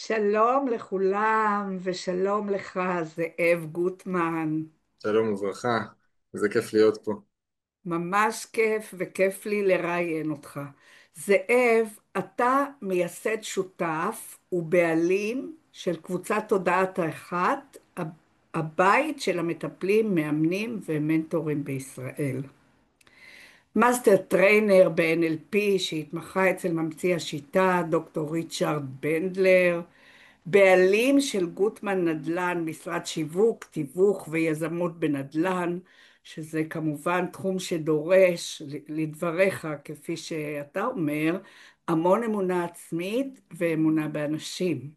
שלום לכולם ושלום לך, זאב גוטמן. שלום וברכה, איזה כיף להיות פה. ממש כיף וכיף לי לראיין אותך. זאב, אתה מייסד שותף ובעלים של קבוצת תודעת האחת, הבית של המטפלים, מאמנים ומנטורים בישראל. מאסטר טריינר ב-NLP שהתמחה אצל ממציא השיטה, דוקטור ריצ'רד בנדלר, בעלים של גוטמן נדל"ן, משרד שיווק, תיווך ויזמות בנדל"ן, שזה כמובן תחום שדורש, לדבריך, כפי שאתה אומר, המון אמונה עצמית ואמונה באנשים.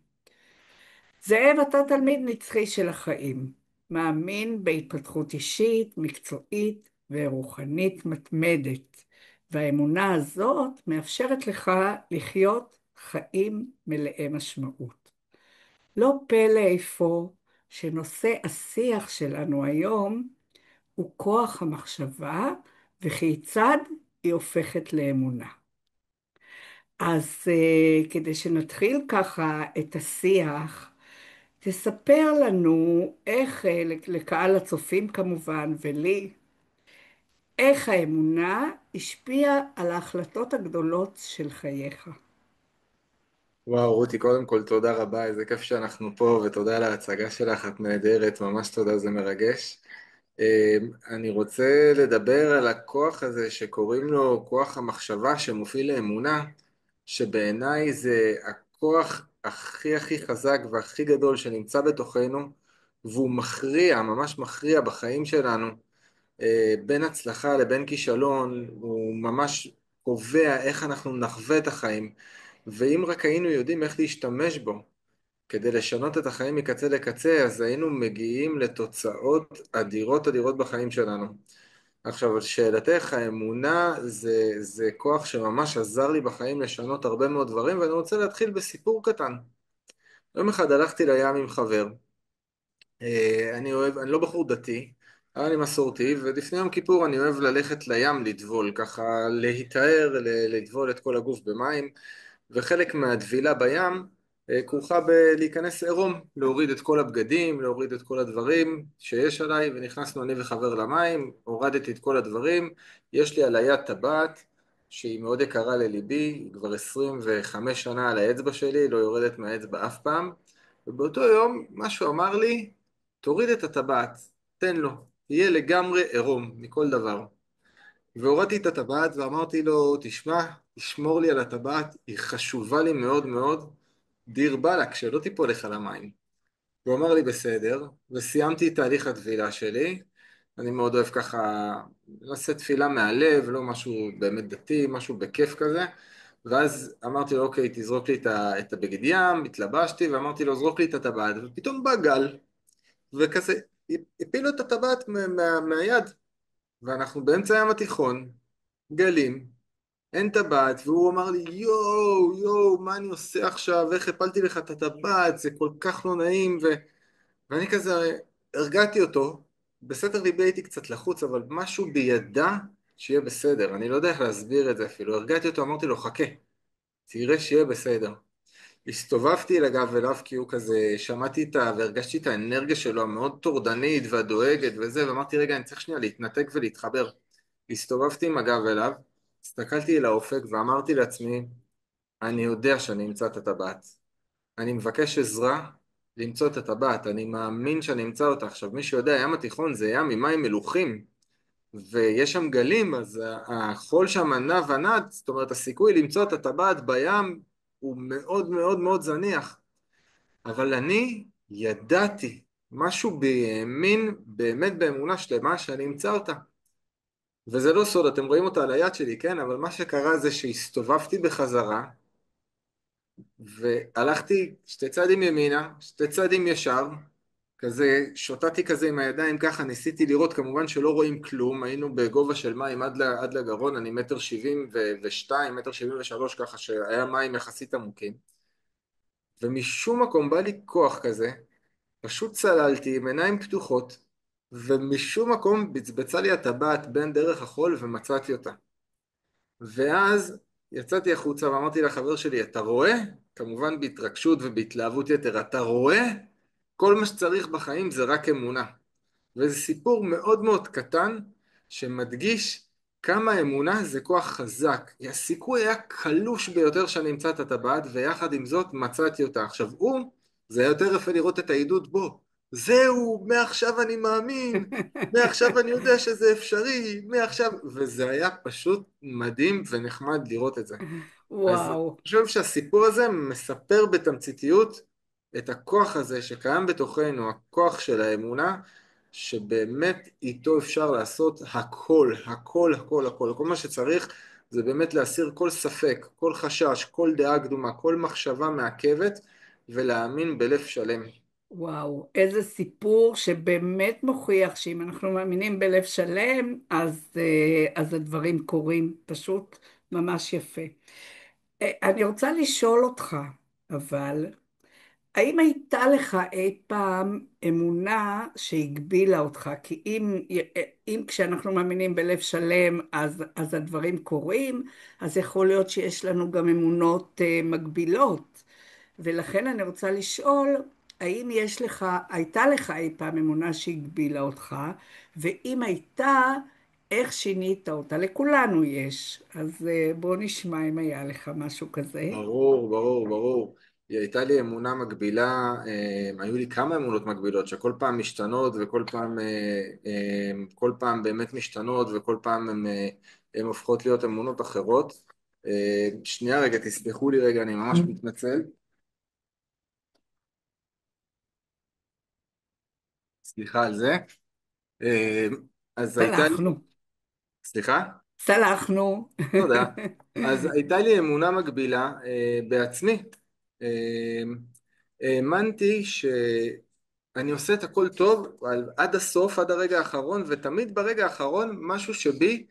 זאב, אתה תלמיד נצחי של החיים, מאמין בהתפתחות אישית, מקצועית ורוחנית מתמדת, והאמונה הזאת מאפשרת לך לחיות חיים מלאי משמעות. לא פלא אפוא שנושא השיח שלנו היום הוא כוח המחשבה וכיצד היא הופכת לאמונה. אז כדי שנתחיל ככה את השיח, תספר לנו איך, לקהל הצופים כמובן ולי, איך האמונה השפיעה על ההחלטות הגדולות של חייך. וואו, רותי, קודם כל תודה רבה, איזה כיף שאנחנו פה, ותודה על ההצגה שלך, את נהדרת, ממש תודה, זה מרגש. אני רוצה לדבר על הכוח הזה שקוראים לו כוח המחשבה שמוביל לאמונה, שבעיניי זה הכוח הכי הכי חזק והכי גדול שנמצא בתוכנו, והוא מכריע, ממש מכריע בחיים שלנו. בין הצלחה לבין כישלון, הוא ממש קובע איך אנחנו נחווה את החיים, ואם רק היינו יודעים איך להשתמש בו כדי לשנות את החיים מקצה לקצה, אז היינו מגיעים לתוצאות אדירות אדירות בחיים שלנו. עכשיו, שאלתך, האמונה זה כוח שממש עזר לי בחיים לשנות הרבה מאוד דברים, ואני רוצה להתחיל בסיפור קטן. יום אחד הלכתי לים עם חבר. אני לא בחור דתי, אבל אני מסורתי, ולפני יום כיפור אני אוהב ללכת לים לטבול, ככה להיטהר, לטבול את כל הגוף במים, וחלק מהטבילה בים כרוכה בלהיכנס עירום, להוריד את כל הבגדים, להוריד את כל הדברים שיש עליי, ונכנסנו אני וחבר למים, הורדתי את כל הדברים, יש לי על היד טבעת שהיא מאוד יקרה לליבי, היא כבר 25 שנה על האצבע שלי, לא יורדת מהאצבע אף פעם, ובאותו יום משהו אמר לי, תוריד את הטבעת, תן לו, תהיה לגמרי עירום מכל דבר. והורדתי את הטבעת ואמרתי לו, תשמע, תשמור לי על הטבעת, היא חשובה לי מאוד מאוד, דיר באלק, שלא תיפול לך למים. הוא אמר לי בסדר, וסיימתי את תהליך הטבילה שלי. אני מאוד אוהב ככה לעשות תפילה מהלב, לא משהו באמת דתי, משהו בכיף כזה. ואז אמרתי לו, אוקיי, תזרוק לי את הבגד ים, התלבשתי, ואמרתי לו, זרוק לי את הטבעת, ופתאום בא גל, וכזה, הפילו את הטבעת מהיד, ואנחנו באמצע הים התיכון, גלים, אין טבעת, והוא אמר לי, יואו, יואו, מה אני עושה עכשיו, איך הפלתי לך את הטבעת, זה כל כך לא נעים, ואני כזה הרגעתי אותו, בסתר ליבי הייתי קצת לחוץ, אבל משהו בידע שיהיה בסדר, אני לא יודע איך להסביר את זה אפילו, הרגעתי אותו, אמרתי לו, חכה, תראה שיהיה בסדר. הסתובבתי לגב אליו כי הוא כזה, שמעתי והרגשתי את האנרגיה שלו המאוד טורדנית והדואגת וזה, ואמרתי רגע אני צריך שנייה להתנתק ולהתחבר. הסתובבתי עם הגב אליו, הסתכלתי אל האופק ואמרתי לעצמי, אני יודע שאני אמצא את הטבעת. אני מבקש עזרה למצוא את הטבעת, אני מאמין שאני אמצא אותה. עכשיו מי שיודע, ים התיכון זה ים עם מים מלוחים, ויש שם גלים, אז החול שם נע ונד, זאת אומרת הסיכוי למצוא את הטבעת בים הוא מאוד מאוד מאוד זניח. אבל אני ידעתי, משהו בי האמין באמת באמונה שלמה שאני אמצא אותה. וזה לא סוד, אתם רואים אותה על היד שלי, כן? אבל מה שקרה זה שהסתובבתי בחזרה, והלכתי שתי צעדים ימינה, שתי צעדים ישר, כזה, שוטטתי כזה עם הידיים ככה, ניסיתי לראות, כמובן שלא רואים כלום, היינו בגובה של מים עד לגרון, אני מטר 72, מטר 73 ככה, שהיה מים יחסית עמוקים. ומשום מקום בא לי כוח כזה, פשוט צללתי עם עיניים פתוחות, ומשום מקום בצבצה לי הטבעת בין דרך החול ומצאתי אותה. ואז יצאתי החוצה ואמרתי לחבר שלי, אתה רואה? כמובן בהתרגשות ובהתלהבות יתר, אתה רואה? כל מה שצריך בחיים זה רק אמונה. וזה סיפור מאוד מאוד קטן שמדגיש כמה אמונה זה כוח חזק. הסיכוי היה קלוש ביותר שאני אמצא את הטבעת, ויחד עם זאת מצאתי אותה. עכשיו זה היה יותר יפה לראות את העדות בו. זהו, מעכשיו אני מאמין, מעכשיו אני יודע שזה אפשרי, מעכשיו... וזה היה פשוט מדהים ונחמד לראות את זה. אז אני וואו, חושב שהסיפור הזה מספר בתמציתיות את הכוח הזה שקיים בתוכנו, הכוח של האמונה, שבאמת איתו אפשר לעשות הכל, הכל, הכל, הכל. כל מה שצריך זה באמת להסיר כל ספק, כל חשש, כל דעה קדומה, כל מחשבה מעכבת, ולהאמין בלב שלם. וואו, איזה סיפור שבאמת מוכיח שאם אנחנו מאמינים בלב שלם, אז הדברים קורים. פשוט ממש יפה. אני רוצה לשאול אותך, אבל, האם הייתה לך אי פעם אמונה שהגבילה אותך? כי אם כשאנחנו מאמינים בלב שלם אז הדברים קורים, אז יכול להיות שיש לנו גם אמונות מגבילות. ולכן אני רוצה לשאול, האם הייתה לך אי פעם אמונה שהגבילה אותך, ואם הייתה, איך שינית אותה? לכולנו יש. אז בוא נשמע אם היה לך משהו כזה. ברור, ברור, ברור. היא הייתה לי אמונה מגבילה, היו לי כמה אמונות מגבילות שכל פעם משתנות וכל פעם, כל פעם באמת משתנות וכל פעם הן הופכות להיות אמונות אחרות. שנייה רגע, תסלחו לי רגע, אני ממש מתנצל. סליחה על זה. אה, אז הייתה לי, סלחנו, סליחה? סלחנו. תודה. אז הייתה לי אמונה מגבילה בעצמי. אה, האמנתי שאני עושה את הכל טוב עד הסוף, עד הרגע האחרון, ותמיד ברגע האחרון משהו שבי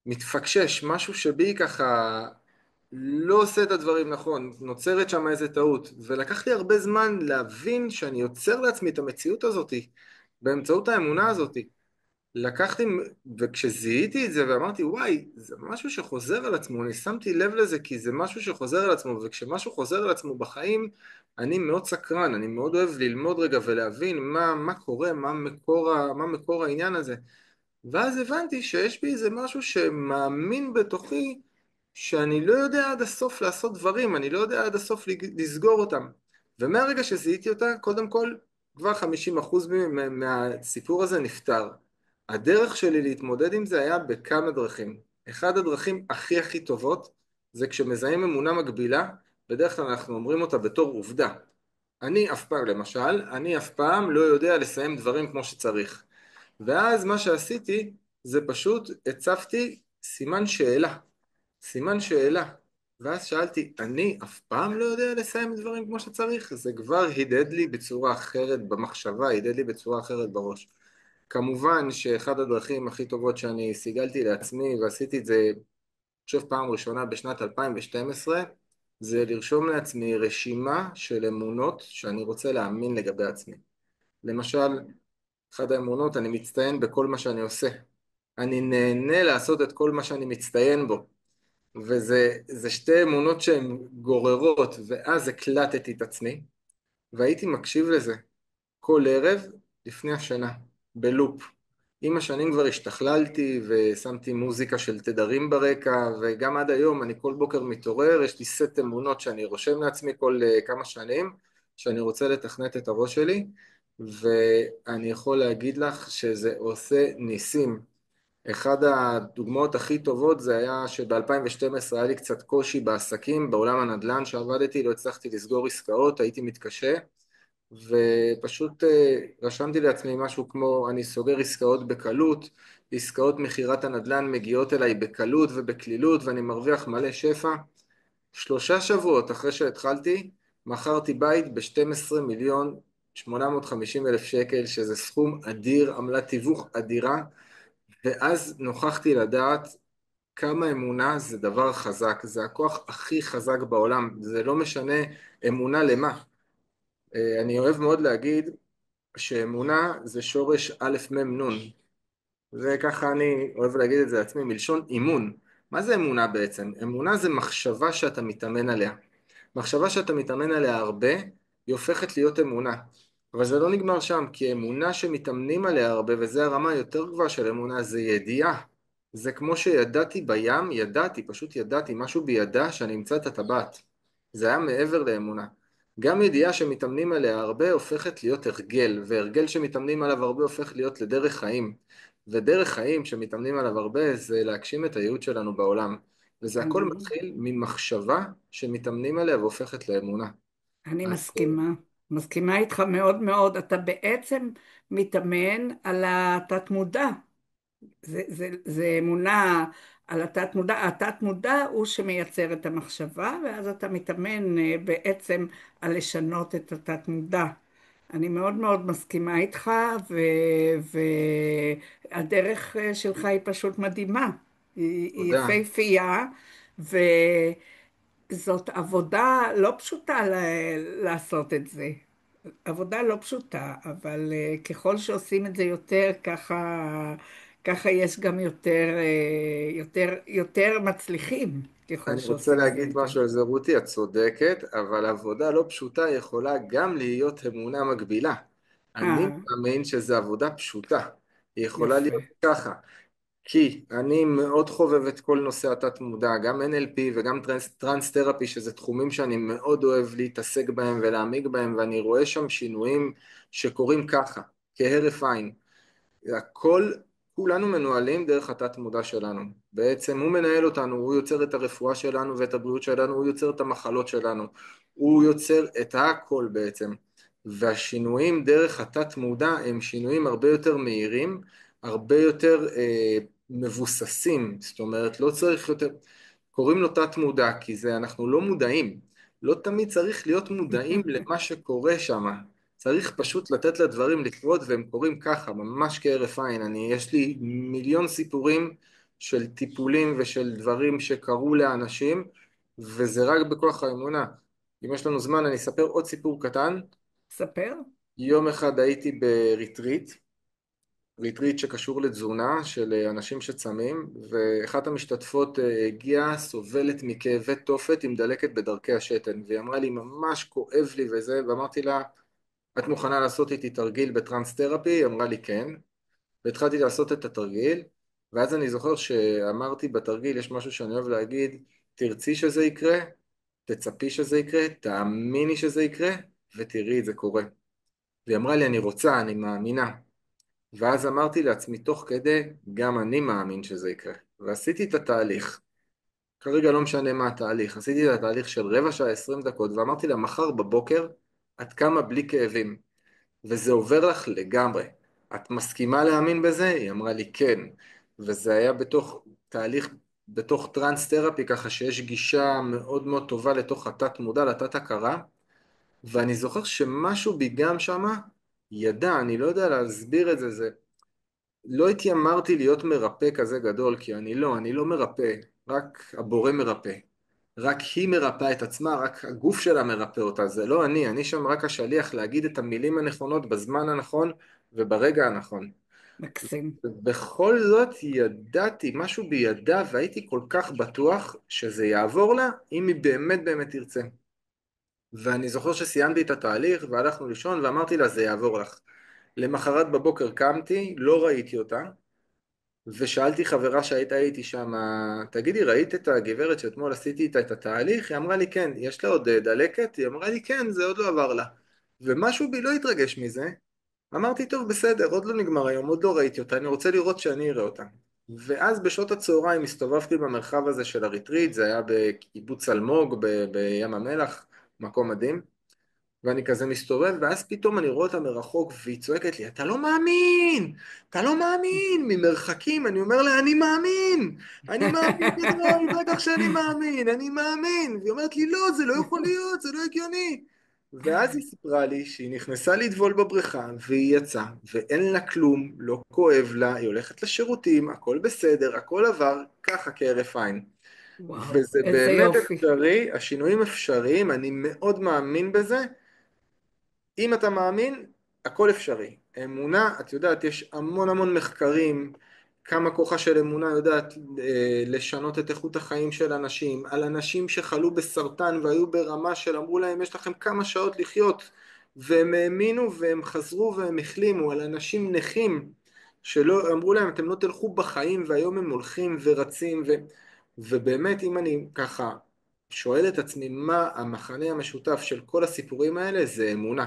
מתפקשש, משהו שבי ככה לא עושה את הדברים נכון, נוצרת שם איזה טעות, ולקח לי הרבה זמן להבין שאני יוצר לעצמי את המציאות הזאתי באמצעות האמונה הזאתי. לקחתי, וכשזיהיתי את זה ואמרתי, וואי, זה משהו שחוזר על עצמו, אני שמתי לב לזה כי זה משהו שחוזר על עצמו, וכשמשהו חוזר על עצמו בחיים, אני מאוד סקרן, אני מאוד אוהב ללמוד רגע ולהבין מה קורה, מה מקור העניין הזה. ואז הבנתי שיש בי איזה משהו שמאמין בתוכי שאני לא יודע עד הסוף לעשות דברים, אני לא יודע עד הסוף לסגור אותם. ומהרגע שזיהיתי אותה, קודם כל, כבר 50% מהסיפור הזה נפתר. הדרך שלי להתמודד עם זה היה בכמה דרכים. אחד הדרכים הכי הכי טובות זה כשמזהים אמונה מגבילה, בדרך כלל אנחנו אומרים אותה בתור עובדה. אני אף פעם, למשל, אני אף פעם לא יודע לסיים דברים כמו שצריך. ואז מה שעשיתי זה פשוט הצבתי סימן שאלה. סימן שאלה. ואז שאלתי, אני אף פעם לא יודע לסיים דברים כמו שצריך? זה כבר הידד לי בצורה אחרת במחשבה, הידד לי בצורה אחרת בראש. כמובן שאחד הדרכים הכי טובות שאני סיגלתי לעצמי, ועשיתי את זה, אני חושב פעם ראשונה בשנת 2012, זה לרשום לעצמי רשימה של אמונות שאני רוצה להאמין לגבי עצמי. למשל, אחת האמונות, אני מצטיין בכל מה שאני עושה. אני נהנה לעשות את כל מה שאני מצטיין בו. וזה שתי אמונות שהן גוררות, ואז הקלטתי את עצמי, והייתי מקשיב לזה כל ערב לפני השינה, בלופ. עם השנים כבר השתכללתי ושמתי מוזיקה של תדרים ברקע, וגם עד היום אני כל בוקר מתעורר, יש לי סט אמונות שאני רושם לעצמי כל כמה שנים, שאני רוצה לתכנת את הראש שלי, ואני יכול להגיד לך שזה עושה ניסים. אחד הדוגמאות הכי טובות זה היה שב-2012 היה לי קצת קושי בעסקים, בעולם הנדל"ן שעבדתי, לא הצלחתי לסגור עסקאות, הייתי מתקשה, ופשוט רשמתי לעצמי משהו כמו אני סוגר עסקאות בקלות, עסקאות מכירת הנדל"ן מגיעות אליי בקלות ובקלילות ואני מרוויח מלא שפע. 3 שבועות אחרי שהתחלתי, מכרתי בית ב-12 מיליון 850 אלף שקל, שזה סכום אדיר, עמלת תיווך אדירה, ואז נוכחתי לדעת כמה אמונה זה דבר חזק, זה הכוח הכי חזק בעולם, זה לא משנה אמונה למה. אני אוהב מאוד להגיד שאמונה זה שורש א' מ' נ', וככה אני אוהב להגיד את זה לעצמי מלשון אימון. מה זה אמונה בעצם? אמונה זה מחשבה שאתה מתאמן עליה. מחשבה שאתה מתאמן עליה הרבה, היא הופכת להיות אמונה. אבל זה לא נגמר שם, כי אמונה שמתאמנים עליה הרבה, וזו הרמה היותר גבוהה של אמונה, זה ידיעה. זה כמו שידעתי בים, ידעתי, פשוט ידעתי, משהו בידע שאני אמצא את הטבעת. זה היה מעבר לאמונה. גם ידיעה שמתאמנים עליה הרבה הופכת להיות הרגל, והרגל שמתאמנים עליו הרבה הופך להיות לדרך חיים. ודרך חיים שמתאמנים עליו הרבה זה להגשים את הייעוד שלנו בעולם. וזה הכל אני, מתחיל ממחשבה שמתאמנים עליה והופכת לאמונה. אני אז מסכימה, מסכימה איתך מאוד מאוד. אתה בעצם מתאמן על התת-מודע. זה אמונה על התת-מודע. התת-מודע הוא שמייצר את המחשבה, ואז אתה מתאמן בעצם על לשנות את התת-מודע. אני מאוד מאוד מסכימה איתך, והדרך שלך היא פשוט מדהימה. היא תודה. יפהפייה, וזאת עבודה לא פשוטה לעשות את זה. עבודה לא פשוטה, אבל ככל שעושים את זה יותר, ככה יש גם יותר מצליחים, ככל אני רוצה שעושים את זה להגיד יותר. משהו על זה, רותי, את צודקת, אבל עבודה לא פשוטה יכולה גם להיות אמונה מגבילה. אני אה, מאמין שזו עבודה פשוטה. היא יכולה יפה. להיות ככה. כי אני מאוד חובב את כל נושא התת-מודע, גם NLP וגם טרנס תרפי, שזה תחומים שאני מאוד אוהב להתעסק בהם ולהעמיק בהם, ואני רואה שם שינויים שקורים ככה, כהרף עין. הכל, כולנו מנוהלים דרך התת מודע שלנו. בעצם הוא מנהל אותנו, הוא יוצר את הרפואה שלנו ואת הבריאות שלנו, הוא יוצר את המחלות שלנו, הוא יוצר את הכל בעצם. והשינויים דרך התת מודע הם שינויים הרבה יותר מהירים, הרבה יותר מבוססים, זאת אומרת לא צריך יותר, קוראים לו תת מודע כי זה אנחנו לא מודעים, לא תמיד צריך להיות מודעים למה שקורה שם. צריך פשוט לתת לדברים לקרות והם קורים ככה, ממש כהרף עין. יש לי מיליון סיפורים של טיפולים ושל דברים שקרו לאנשים, וזה רק בכוח האמונה. אם יש לנו זמן אני אספר עוד סיפור קטן. ספר. יום אחד הייתי בריטריט, ריטריט שקשור לתזונה של אנשים שצמים, ואחת המשתתפות הגיעה סובלת מכאבי תופת עם דלקת בדרכי השתן, והיא אמרה לי ממש כואב לי וזה, ואמרתי לה את מוכנה לעשות איתי תרגיל בטרנס תרפי? היא אמרה לי כן, והתחלתי לעשות את התרגיל, ואז אני זוכר שאמרתי בתרגיל, יש משהו שאני אוהב להגיד, תרצי שזה יקרה, תצפי שזה יקרה, תאמיני שזה יקרה, ותראי את זה קורה. והיא אמרה לי, אני רוצה, אני מאמינה. ואז אמרתי לעצמי, תוך כדי, גם אני מאמין שזה יקרה. ועשיתי את התהליך. כרגע לא משנה מה התהליך, עשיתי את התהליך של רבע שעה, 20 דקות, ואמרתי לה, מחר בבוקר, את קמה בלי כאבים. וזה עובר לך לגמרי. את מסכימה להאמין בזה? היא אמרה לי כן. וזה היה בתוך תהליך, בתוך טרנס תרפי, ככה שיש גישה מאוד מאוד טובה לתוך התת מודע, לתת הכרה, ואני זוכר שמשהו בי גם שמה ידע, אני לא יודע להסביר את זה, זה לא התיימרתי להיות מרפא כזה גדול, כי אני לא מרפא, רק הבורא מרפא. רק היא מרפאה את עצמה, רק הגוף שלה מרפא אותה, זה לא אני שם רק השליח להגיד את המילים הנכונות בזמן הנכון וברגע הנכון. מקסים. בכל זאת ידעתי, משהו בי ידע והייתי כל כך בטוח שזה יעבור לה אם היא באמת באמת תרצה. ואני זוכר שסיימתי את התהליך והלכנו לישון ואמרתי לה זה יעבור לך. למחרת בבוקר קמתי, לא ראיתי אותה, ושאלתי חברה שהייתה איתי שם, תגידי, ראית את הגברת שאתמול עשיתי איתה את התהליך? היא אמרה לי, כן. יש לה עוד דלקת? היא אמרה לי, כן, זה עוד לא עבר לה. ומשהו בי לא התרגש מזה. אמרתי, טוב, בסדר, עוד לא נגמר היום, עוד לא ראיתי אותה, אני רוצה לראות שאני אראה אותה. ואז בשעות הצהריים הסתובבתי במרחב הזה של הריטריט, זה היה בקיבוץ אלמוג בים המלח, מקום מדהים. ואני כזה מסתובב, ואז פתאום אני רואה אותה מרחוק, והיא צועקת לי, אתה לא מאמין! אתה לא מאמין! ממרחקים, אני אומר לה, אני מאמין! אני מאמין גדול, בטח שאני מאמין, אני מאמין! והיא אומרת לי, לא, זה לא יכול להיות, זה לא הגיוני! ואז היא סיפרה לי שהיא נכנסה לטבול בבריכה, והיא יצאה, ואין לה כלום, לא כואב לה, היא הולכת לשירותים, הכל בסדר, הכל עבר, ככה כהרף עין. וואו, וזה איזה באמת יופי. אפשרי, השינויים אפשריים, אני מאוד מאמין בזה, אם אתה מאמין, הכל אפשרי. אמונה, את יודעת, יש המון המון מחקרים, כמה כוחה של אמונה יודעת לשנות את איכות החיים של אנשים, על אנשים שחלו בסרטן והיו ברמה של אמרו להם יש לכם כמה שעות לחיות, והם האמינו והם חזרו והם החלימו, על אנשים נכים שלא אמרו להם אתם לא תלכו בחיים, והיום הם הולכים ורצים ובאמת אם אני ככה שואל את עצמי מה המחנה המשותף של כל הסיפורים האלה, זה אמונה.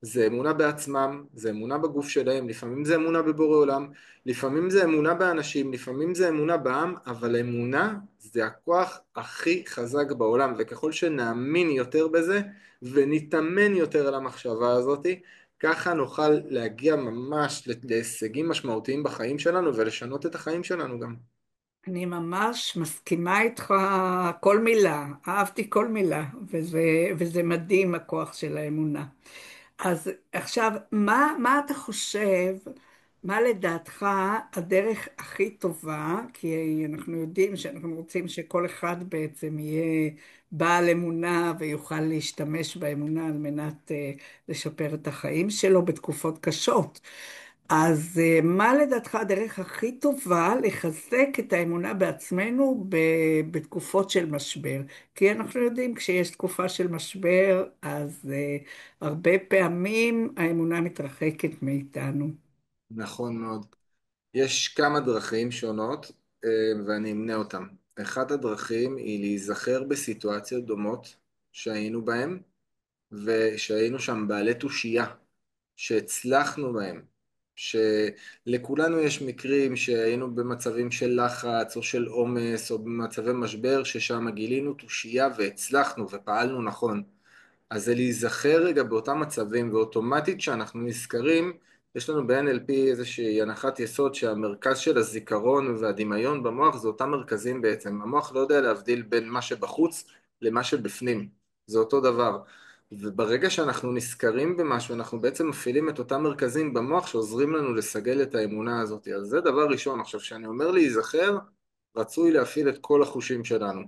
זה אמונה בעצמם, זה אמונה בגוף שלהם, לפעמים זה אמונה בבורא עולם, לפעמים זה אמונה באנשים, לפעמים זה אמונה בעם, אבל אמונה זה הכוח הכי חזק בעולם, וככל שנאמין יותר בזה ונתאמן יותר על המחשבה הזאת, ככה נוכל להגיע ממש להישגים משמעותיים בחיים שלנו ולשנות את החיים שלנו גם. אני ממש מסכימה איתך כל מילה, אהבתי כל מילה, וזה מדהים הכוח של האמונה. אז עכשיו, מה אתה חושב, מה לדעתך הדרך הכי טובה, כי אנחנו יודעים שאנחנו רוצים שכל אחד בעצם יהיה בעל אמונה ויוכל להשתמש באמונה על מנת לשפר את החיים שלו בתקופות קשות. אז מה לדעתך הדרך הכי טובה לחזק את האמונה בעצמנו בתקופות של משבר? כי אנחנו יודעים, כשיש תקופה של משבר, אז הרבה פעמים האמונה מתרחקת מאיתנו. נכון מאוד. יש כמה דרכים שונות ואני אמנה אותן. אחת הדרכים היא להיזכר בסיטואציות דומות שהיינו בהן ושהיינו שם בעלי תושייה, שהצלחנו בהם, שלכולנו יש מקרים שהיינו במצבים של לחץ או של עומס או במצבי משבר ששם גילינו תושייה והצלחנו ופעלנו נכון. אז זה להיזכר רגע באותם מצבים, ואוטומטית כשאנחנו נזכרים, יש לנו ב-NLP איזושהי הנחת יסוד שהמרכז של הזיכרון והדמיון במוח זה אותם מרכזים בעצם. המוח לא יודע להבדיל בין מה שבחוץ למה שבפנים, זה אותו דבר. וברגע שאנחנו נזכרים במשהו, אנחנו בעצם מפעילים את אותם מרכזים במוח שעוזרים לנו לסגל את האמונה הזאת. אז זה דבר ראשון. עכשיו, כשאני אומר להיזכר, רצוי להפעיל את כל החושים שלנו.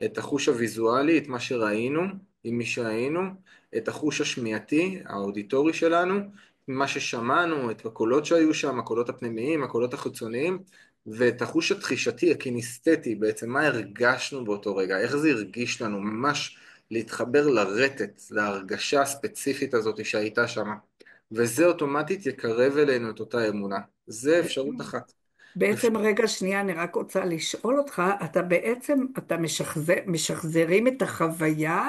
את החוש הוויזואלי, את מה שראינו, עם מי שהיינו, את החוש השמיעתי, האודיטורי שלנו, מה ששמענו, את הקולות שהיו שם, הקולות הפנימיים, הקולות החיצוניים, ואת החוש התחישתי, הקינסתטי, בעצם מה הרגשנו באותו רגע, איך זה הרגיש לנו, ממש להתחבר לרטט, להרגשה הספציפית הזאת שהייתה שם, וזה אוטומטית יקרב אלינו את אותה אמונה. זה אפשרות אחת. בעצם רגע שנייה, אני רק רוצה לשאול אותך, אתה בעצם, אתה משחזרים את החוויה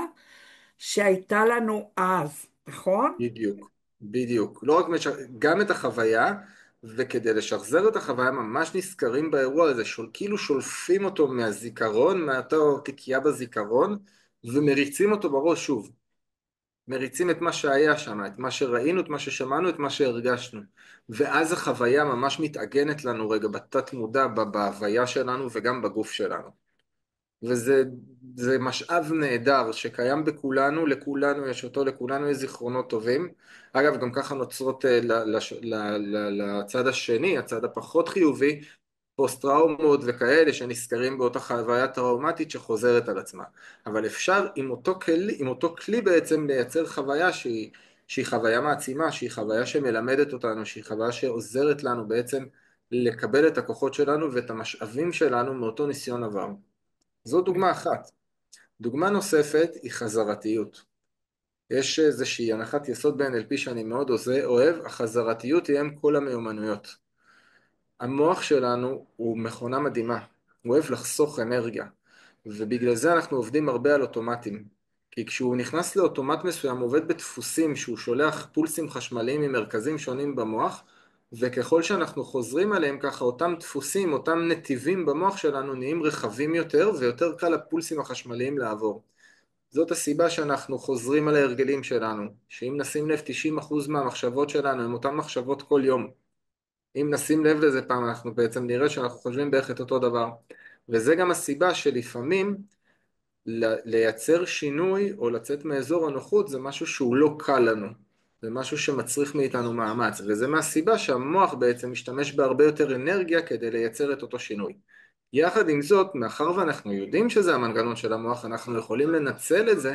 שהייתה לנו אז, נכון? בדיוק, בדיוק. לא רק גם את החוויה, וכדי לשחזר את החוויה ממש נזכרים באירוע הזה, כאילו שולפים אותו מהזיכרון, מאותה תיקייה בזיכרון, ומריצים אותו בראש שוב. מריצים את מה שהיה שם, את מה שראינו, את מה ששמענו, את מה שהרגשנו. ואז החוויה ממש מתעגנת לנו רגע בתת מודע, בהוויה שלנו וגם בגוף שלנו. וזה משאב נהדר שקיים בכולנו, לכולנו יש אותו, לכולנו יש זיכרונות טובים. אגב, גם ככה נוצרות לצד השני, הצד הפחות חיובי, פוסט טראומות וכאלה שנזכרים באותה חוויה טראומטית שחוזרת על עצמה. אבל אפשר עם אותו כלי בעצם לייצר חוויה שהיא חוויה מעצימה, שהיא חוויה שמלמדת אותנו, שהיא חוויה שעוזרת לנו בעצם לקבל את הכוחות שלנו ואת המשאבים שלנו מאותו ניסיון עבר. זו דוגמה אחת. דוגמה נוספת היא חזרתיות. יש איזושהי הנחת יסוד ב-NLP שאני מאוד אוהב, החזרתיות היא אם כל המיומנויות. המוח שלנו הוא מכונה מדהימה, הוא אוהב לחסוך אנרגיה, ובגלל זה אנחנו עובדים הרבה על אוטומטים. כי כשהוא נכנס לאוטומט מסוים, הוא עובד בדפוסים שהוא שולח פולסים חשמליים ממרכזים שונים במוח, וככל שאנחנו חוזרים עליהם ככה, אותם דפוסים, אותם נתיבים במוח שלנו נהיים רחבים יותר, ויותר קל לפולסים החשמליים לעבור. זאת הסיבה שאנחנו חוזרים על ההרגלים שלנו, שאם נשים לב 90% מהמחשבות שלנו הם אותן מחשבות כל יום. אם נשים לב לזה פעם, אנחנו בעצם נראה שאנחנו חושבים בערך את אותו דבר. וזה גם הסיבה שלפעמים לייצר שינוי או לצאת מאזור הנוחות זה משהו שהוא לא קל לנו. זה משהו שמצריך מאיתנו מאמץ, וזה מהסיבה שהמוח בעצם משתמש בהרבה יותר אנרגיה כדי לייצר את אותו שינוי. יחד עם זאת, מאחר ואנחנו יודעים שזה המנגנון של המוח, אנחנו יכולים לנצל את זה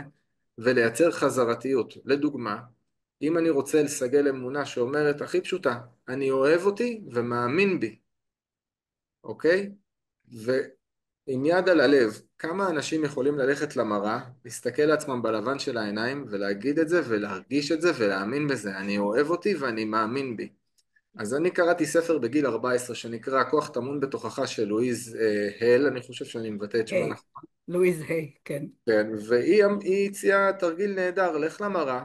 ולייצר חזרתיות. לדוגמה, אם אני רוצה לסגל אמונה שאומרת הכי פשוטה, אני אוהב אותי ומאמין בי, אוקיי? ועם יד על הלב, כמה אנשים יכולים ללכת למראה, להסתכל לעצמם בלבן של העיניים ולהגיד את זה ולהרגיש את זה ולהאמין בזה, אני אוהב אותי ואני מאמין בי. אז אני קראתי ספר בגיל 14 שנקרא כוח טמון בתוכך של לואיז הל, אני חושב שאני מבטא את שמה היי, נכון. לואיז היי, כן. כן, והיא הציעה תרגיל נהדר, לך למראה,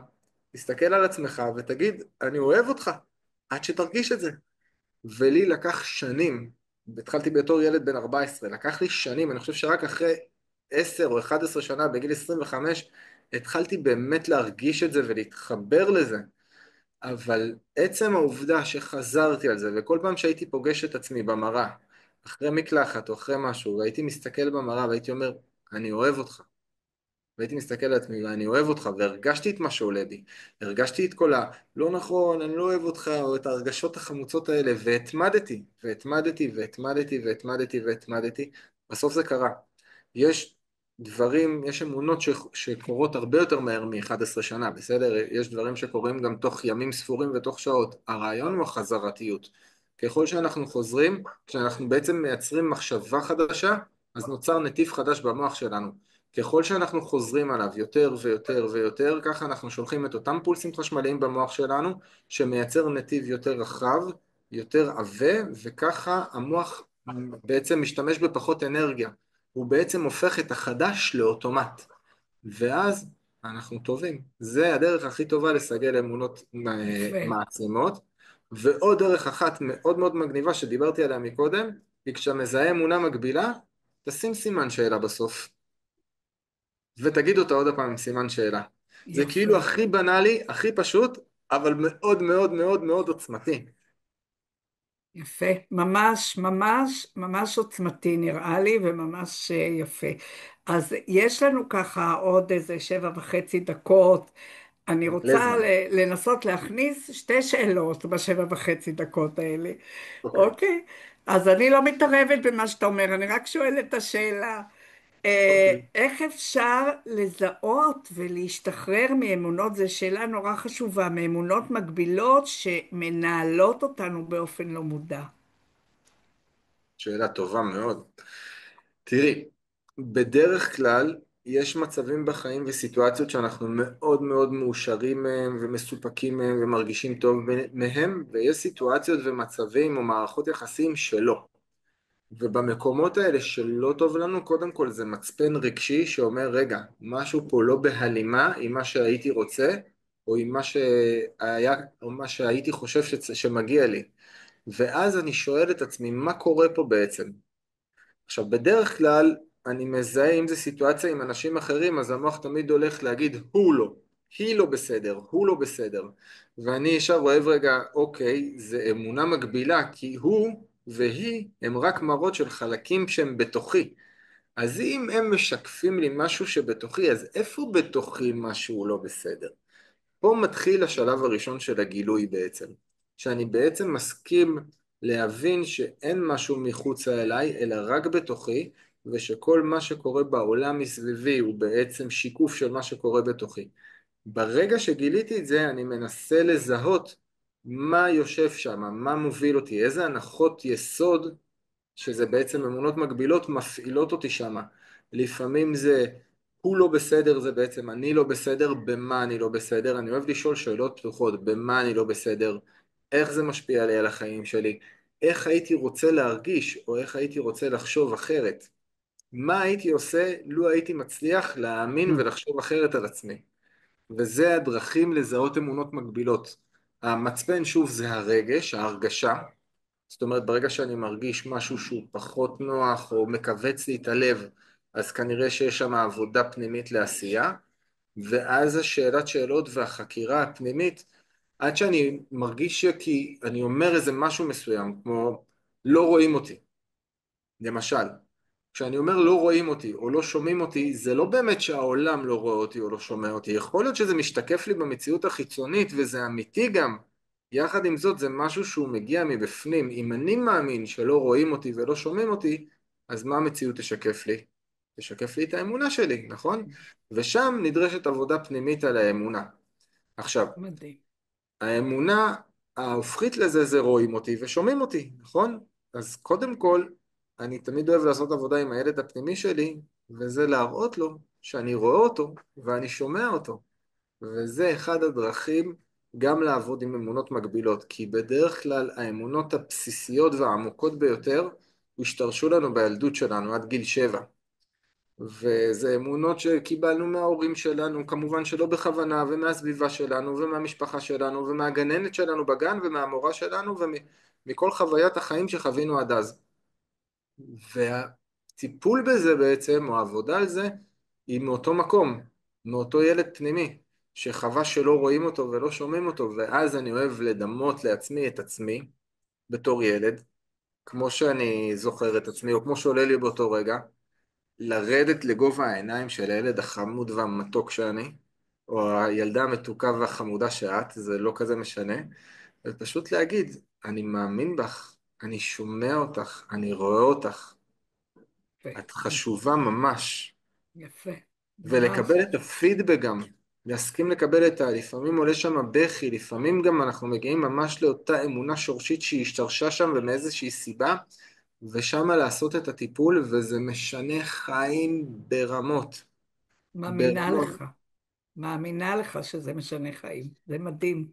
תסתכל על עצמך ותגיד, אני אוהב אותך, עד שתרגיש את זה. ולי לקח שנים, התחלתי בתור ילד בן 14, לקח לי שנים, אני חושב שרק אחרי 10 או 11 שנה, בגיל 25, התחלתי באמת להרגיש את זה ולהתחבר לזה. אבל עצם העובדה שחזרתי על זה, וכל פעם שהייתי פוגש את עצמי במראה, אחרי מקלחת או אחרי משהו, והייתי מסתכל במראה והייתי אומר, אני אוהב אותך. והייתי מסתכל על עצמי ואני אוהב אותך, והרגשתי את מה שעולה בי. הרגשתי את כל לא נכון, אני לא אוהב אותך, או את ההרגשות החמוצות האלה, והתמדתי, והתמדתי, והתמדתי, והתמדתי, והתמדתי. בסוף זה קרה. יש דברים, יש אמונות שקורות הרבה יותר מהר מ-11 שנה, בסדר? יש דברים שקורים גם תוך ימים ספורים ותוך שעות. הרעיון הוא החזרתיות. ככל שאנחנו חוזרים, כשאנחנו בעצם מייצרים מחשבה חדשה, אז נוצר נתיב חדש במוח שלנו. ככל שאנחנו חוזרים עליו יותר ויותר ויותר, ככה אנחנו שולחים את אותם פולסים חשמליים במוח שלנו, שמייצר נתיב יותר רחב, יותר עבה, וככה המוח בעצם משתמש בפחות אנרגיה. הוא בעצם הופך את החדש לאוטומט, ואז אנחנו טובים. זה הדרך הכי טובה לסגל אמונות יפה, מעצימות. ועוד דרך אחת מאוד מאוד מגניבה שדיברתי עליה מקודם, היא כשאתה מזהה אמונה מגבילה, תשים סימן שאלה בסוף. ותגיד אותה עוד פעם עם סימן שאלה. זה יפה, כאילו הכי בנאלי, הכי פשוט, אבל מאוד מאוד מאוד מאוד עוצמתי. יפה. ממש, ממש, ממש עוצמתי נראה לי, וממש יפה. אז יש לנו ככה עוד איזה 7.5 דקות. אני מלא רוצה זמן. לנסות להכניס שתי שאלות ב7.5 דקות האלה. אוקיי, אוקיי? אז אני לא מתערבת במה שאתה אומר, אני רק שואלת את השאלה. אוקיי. איך אפשר לזהות ולהשתחרר מאמונות, זו שאלה נורא חשובה, מאמונות מגבילות שמנהלות אותנו באופן לא מודע. שאלה טובה מאוד. תראי, בדרך כלל יש מצבים בחיים וסיטואציות שאנחנו מאוד מאוד מאושרים מהם ומסופקים מהם ומרגישים טוב מהם, ויש סיטואציות ומצבים או מערכות יחסים שלא. ובמקומות האלה שלא טוב לנו, קודם כל זה מצפן רגשי שאומר, רגע, משהו פה לא בהלימה עם מה שהייתי רוצה, או עם מה שהיה, או מה שהייתי חושב שמגיע לי. ואז אני שואל את עצמי, מה קורה פה בעצם? עכשיו, בדרך כלל אני מזהה אם זו סיטואציה עם אנשים אחרים, אז המוח תמיד הולך להגיד, הוא לא, היא לא בסדר, הוא לא בסדר. ואני ישר אוהב רגע, אוקיי, זה אמונה מגבילה, כי הוא והיא הם רק מראות של חלקים שהם בתוכי. אז אם הם משקפים לי משהו שבתוכי, אז איפה בתוכי משהו לא בסדר? פה מתחיל השלב הראשון של הגילוי בעצם, שאני בעצם מסכים להבין שאין משהו מחוץ אליי, אלא רק בתוכי, ושכל מה שקורה בעולם מסביבי הוא בעצם שיקוף של מה שקורה בתוכי. ברגע שגיליתי את זה, אני מנסה לזהות מה יושב שם, מה מוביל אותי, איזה הנחות יסוד שזה בעצם אמונות מגבילות, מפעילות אותי שמה. לפעמים זה הוא לא בסדר, זה בעצם אני לא בסדר, במה אני לא בסדר. אני אוהב לשאול שאלות פתוחות, במה אני לא בסדר, איך זה משפיע לי על החיים שלי, איך הייתי רוצה להרגיש, או איך הייתי רוצה לחשוב אחרת. מה הייתי עושה לו הייתי מצליח להאמין ולחשוב אחרת על עצמי. וזה הדרכים לזהות אמונות מגבילות. המצפן שוב זה הרגש, ההרגשה, זאת אומרת, ברגע שאני מרגיש משהו שהוא פחות נוח או מכווץ לי את הלב, אז כנראה שיש שם עבודה פנימית לעשייה, ואז השאלת שאלות והחקירה הפנימית, עד שאני מרגיש שכי אני אומר איזה משהו מסוים, כמו לא רואים אותי, למשל. כשאני אומר לא רואים אותי או לא שומעים אותי, זה לא באמת שהעולם לא רואה אותי או לא שומע אותי. יכול להיות שזה משתקף לי במציאות החיצונית וזה אמיתי גם. יחד עם זאת זה משהו שהוא מגיע מבפנים. אם אני מאמין שלא רואים אותי ולא שומעים אותי, אז מה המציאות תשקף לי? תשקף לי את האמונה שלי, נכון? ושם נדרשת עבודה פנימית על האמונה. עכשיו, מדהים. האמונה ההופכית לזה זה רואים אותי ושומעים אותי, נכון? אז קודם כל, אני תמיד אוהב לעשות עבודה עם הילד הפנימי שלי, וזה להראות לו שאני רואה אותו ואני שומע אותו. וזה אחד הדרכים גם לעבוד עם אמונות מגבילות, כי בדרך כלל האמונות הבסיסיות והעמוקות ביותר השתרשו לנו בילדות שלנו עד גיל 7. וזה אמונות שקיבלנו מההורים שלנו, כמובן שלא בכוונה, ומהסביבה שלנו, ומהמשפחה שלנו, ומהגננת שלנו בגן, ומהמורה שלנו, ומכל חוויית החיים שחווינו עד אז. והטיפול בזה בעצם, או העבודה על זה, היא מאותו מקום, מאותו ילד פנימי, שחווה שלא רואים אותו ולא שומעים אותו, ואז אני אוהב לדמות לעצמי את עצמי בתור ילד, כמו שאני זוכר את עצמי, או כמו שעולה לי באותו רגע, לרדת לגובה העיניים של הילד החמוד והמתוק שאני, או הילדה המתוקה והחמודה שאת, זה לא כזה משנה, ופשוט להגיד, אני מאמין בך, אני שומע אותך, אני רואה אותך, יפה, את חשובה ממש. יפה, ממש. ולקבל את הפידבק גם, להסכים לקבל את ה... לפעמים עולה שם בכי, לפעמים גם אנחנו מגיעים ממש לאותה אמונה שורשית שהיא השתרשה שם ומאיזושהי סיבה, ושמה לעשות את הטיפול, וזה משנה חיים ברמות. מאמינה ברמות. לך, מאמינה לך שזה משנה חיים, זה מדהים,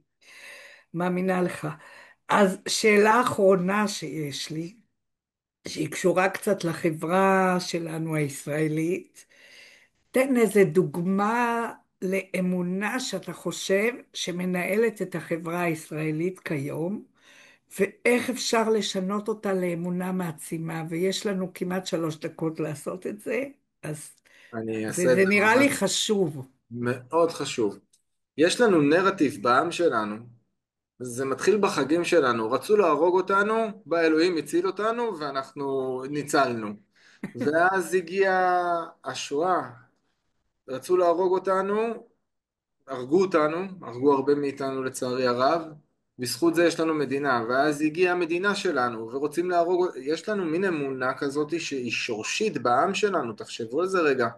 מאמינה לך. אז שאלה אחרונה שיש לי, שהיא קשורה קצת לחברה שלנו הישראלית, תן איזה דוגמה לאמונה שאתה חושב שמנהלת את החברה הישראלית כיום, ואיך אפשר לשנות אותה לאמונה מעצימה, ויש לנו כמעט 3 דקות לעשות את זה, אז אני אעשה את וזה זה נראה לי ממש חשוב. מאוד חשוב. יש לנו נרטיב בעם שלנו, זה מתחיל בחגים שלנו, רצו להרוג אותנו, בא אלוהים הציל אותנו ואנחנו ניצלנו. ואז הגיעה השואה, רצו להרוג אותנו, הרגו אותנו, הרגו הרבה מאיתנו לצערי הרב, בזכות זה יש לנו מדינה, ואז הגיעה המדינה שלנו, ורוצים להרוג, יש לנו מין אמונה כזאת שהיא שורשית בעם שלנו, תחשבו על זה רגע,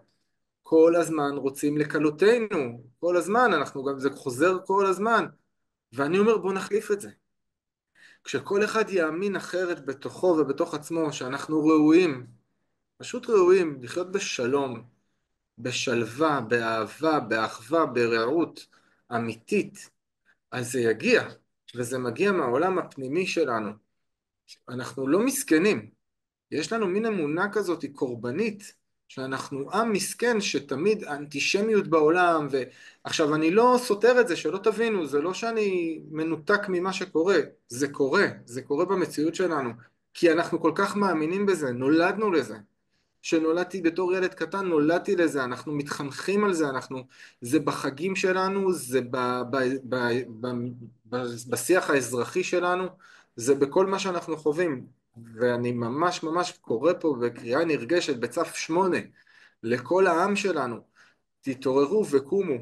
כל הזמן רוצים לכלותנו, כל הזמן, אנחנו גם, זה חוזר כל הזמן, ואני אומר בוא נחליף את זה. כשכל אחד יאמין אחרת בתוכו ובתוך עצמו, שאנחנו ראויים, פשוט ראויים, לחיות בשלום, בשלווה, באהבה, באחווה, ברעות אמיתית, אז זה יגיע, וזה מגיע מהעולם הפנימי שלנו. אנחנו לא מסכנים, יש לנו מין אמונה כזאת היא קורבנית, שאנחנו עם מסכן שתמיד האנטישמיות בעולם, ועכשיו אני לא סותר את זה, שלא תבינו, זה לא שאני מנותק ממה שקורה, זה קורה במציאות שלנו, כי אנחנו כל כך מאמינים בזה, נולדנו לזה. שנולדתי בתור ילד קטן, נולדתי לזה, אנחנו מתחנכים על זה, זה בחגים שלנו, זה ב, ב, בשיח האזרחי שלנו, זה בכל מה שאנחנו חווים, ואני ממש ממש קורא פה בקריאה נרגשת בצו 8 לכל העם שלנו, תתעוררו וקומו,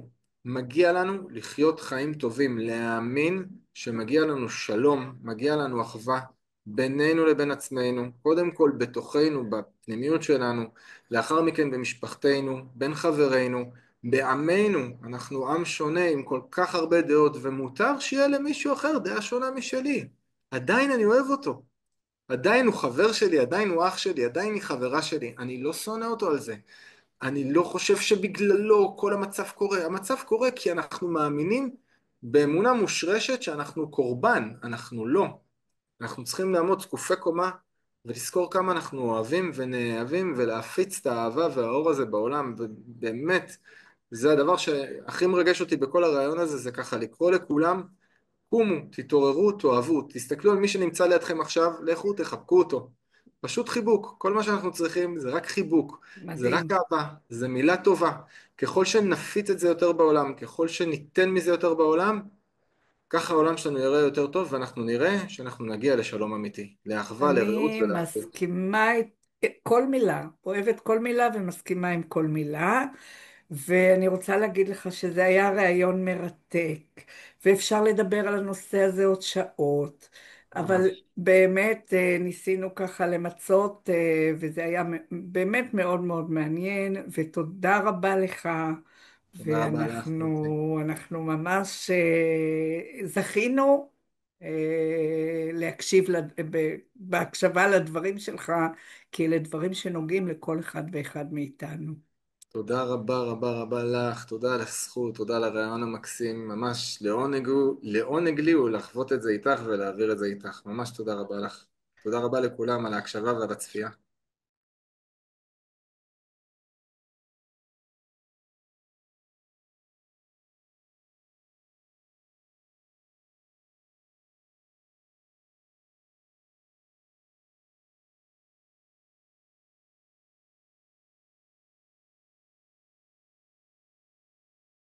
מגיע לנו לחיות חיים טובים, להאמין שמגיע לנו שלום, מגיע לנו אחווה בינינו לבין עצמנו, קודם כל בתוכנו, בפנימיות שלנו, לאחר מכן במשפחתנו, בין חברינו, בעמנו, אנחנו עם שונה עם כל כך הרבה דעות, ומותר שיהיה למישהו אחר דעה שונה משלי. עדיין אני אוהב אותו, עדיין הוא חבר שלי, עדיין הוא אח שלי, עדיין היא חברה שלי, אני לא שונא אותו על זה. אני לא חושב שבגללו כל המצב קורה. המצב קורה כי אנחנו מאמינים באמונה מושרשת שאנחנו קורבן, אנחנו לא. אנחנו צריכים לעמוד זקופי קומה ולזכור כמה אנחנו אוהבים ונאהבים ולהפיץ את האהבה והאור הזה בעולם. ובאמת, זה הדבר שהכי מרגש אותי בכל הרעיון הזה, זה ככה לקרוא לכולם, קומו, תתעוררו, תאהבו, תסתכלו על מי שנמצא לידכם עכשיו, לכו תחבקו אותו. פשוט חיבוק, כל מה שאנחנו צריכים זה רק חיבוק, זה רק מדהים. אהבה, זה מילה טובה. ככל שנפיץ את זה יותר בעולם, ככל שניתן מזה יותר בעולם, ככה העולם שלנו יראה יותר טוב, ואנחנו נראה שאנחנו נגיע לשלום אמיתי, לאחווה, לרעות אני ולאחדות. מסכימה כל מילה, אוהבת כל מילה ומסכימה עם כל מילה, ואני רוצה להגיד לך שזה היה ראיון מרתק, ואפשר לדבר על הנושא הזה עוד שעות, אבל ממש. באמת ניסינו ככה למצות, וזה היה באמת מאוד מאוד מעניין, ותודה רבה לך, תודה רבה לך, רותי. ואנחנו ממש זכינו להקשיב, בהקשבה לדברים שלך, כי אלה דברים שנוגעים לכל אחד ואחד מאיתנו. תודה רבה רבה רבה לך, תודה על הזכות, תודה על הרעיון המקסים, ממש לעונג לי הוא לחוות את זה איתך ולהעביר את זה איתך, ממש תודה רבה לך. תודה רבה לכולם על ההקשבה ועל הצפייה.